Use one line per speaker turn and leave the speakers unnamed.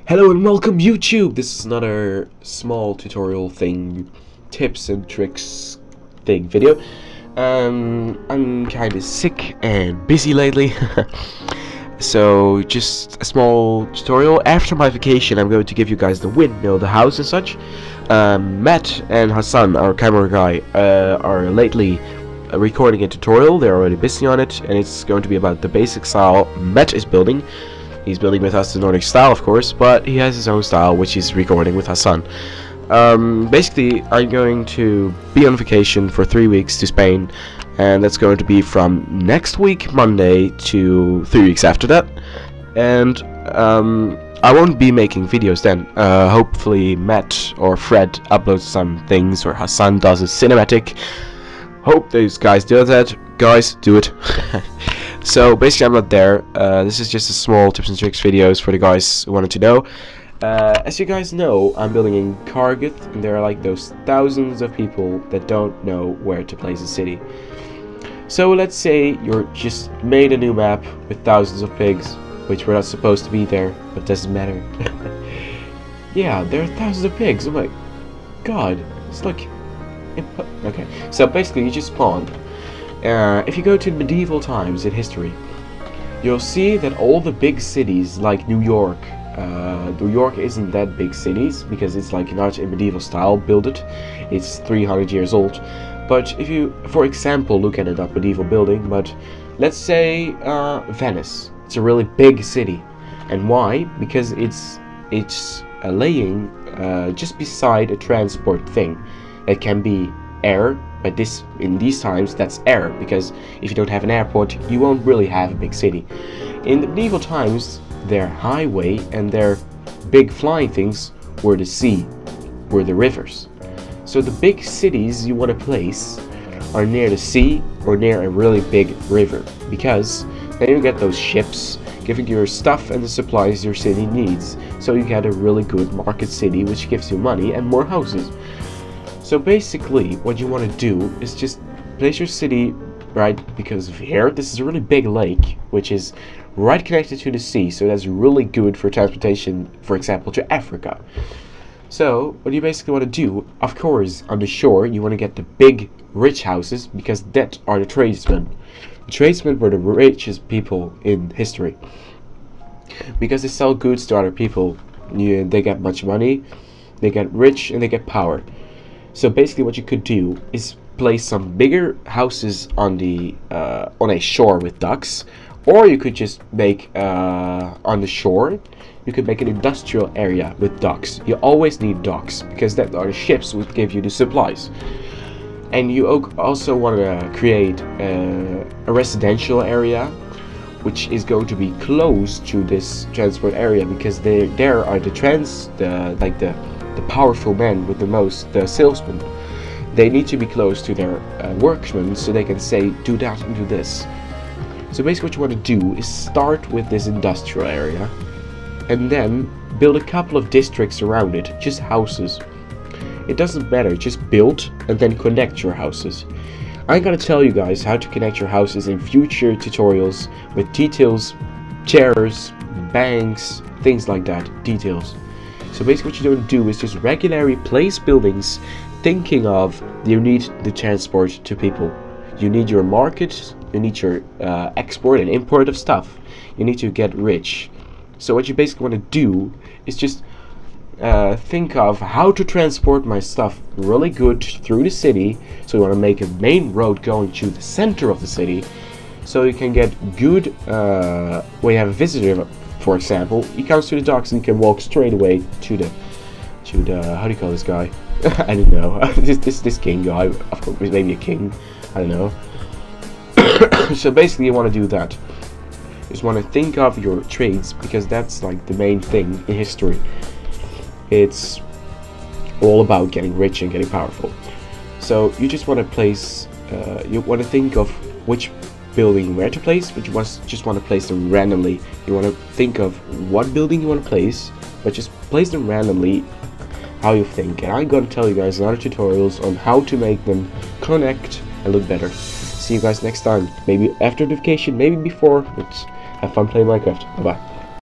Hello and welcome YouTube! This is another small tutorial thing, tips and tricks thing video. I'm kinda sick and busy lately, so just a small tutorial. After my vacation I'm going to give you guys the windmill, the house and such. Matt and Hassan, our camera guy, are lately recording a tutorial. They're already busy on it, and it's going to be about the basic style Matt is building. He's building with us the Nordic style, of course, but he has his own style, which he's recording with Hassan. Basically, I'm going to be on vacation for 3 weeks to Spain, and that's going to be from next week, Monday, to 3 weeks after that. And I won't be making videos then. Hopefully Matt or Fred uploads some things, or Hassan does a cinematic. Hope those guys do that. Guys, do it. So basically I'm not there. This is just a small tips and tricks videos for the guys who wanted to know. As you guys know, I'm building in Kargith, and there are like those thousands of people that don't know where to place a city. So let's say you're just made a new map with thousands of pigs, which were not supposed to be there, but doesn't matter. Yeah, there are thousands of pigs. Oh my god, it's like okay. So basically you just spawn. If you go to medieval times in history, you'll see that all the big cities like New York isn't that big cities because it's like not in medieval style built it. It's 300 years old. But if you, for example, look at a medieval building, but let's say Venice, it's a really big city. And why? Because it's laying just beside a transport thing. It can be air, but in these times that's air, because if you don't have an airport you won't really have a big city. In the medieval times their highway and their big flying things were the sea, were the rivers. So the big cities you want to place are near the sea or near a really big river, because then you get those ships giving you your stuff and the supplies your city needs, so you get a really good market city which gives you money and more houses. So basically what you want to do is just place your city right, because of here this is a really big lake which is right connected to the sea, so that's really good for transportation, for example, to Africa. So what you basically want to do, of course, on the shore you want to get the big rich houses, because that are the tradesmen. The tradesmen were the richest people in history, because they sell goods to other people. They get much money, they get rich, and they get power. So basically what you could do is place some bigger houses on a shore with docks, or you could just make on the shore you could make an industrial area with docks. You always need docks because that are the ships which give you the supplies. And you also want to create a residential area which is going to be close to this transport area, because there are the powerful men with the most, the salesmen. They need to be close to their workmen, so they can say do that and do this. So basically what you want to do is start with this industrial area and then build a couple of districts around it, just houses. It doesn't matter, just build and then connect your houses. I'm gonna tell you guys how to connect your houses in future tutorials with details, chairs, banks, things like that, details. So basically what you don't do is just regularly place buildings thinking of you need the transport to people. You need your market, you need your export and import of stuff. You need to get rich. So what you basically want to do is just think of how to transport my stuff really good through the city. So you want to make a main road going to the center of the city, so you can get good when you have a visitor. For example, he comes to the docks and you can walk straight away to the how do you call this guy? I don't know. this king guy, of course, maybe a king. I don't know. So basically, you want to do that. You just want to think of your trades, because that's like the main thing in history. It's all about getting rich and getting powerful. So you just want to place. You want to think of which building where to place, but you just want to place them randomly. You want to think of what building you want to place, but just place them randomly how you think. And I'm going to tell you guys in other tutorials on how to make them connect and look better. See you guys next time. Maybe after the vacation, maybe before, but have fun playing Minecraft. Bye bye.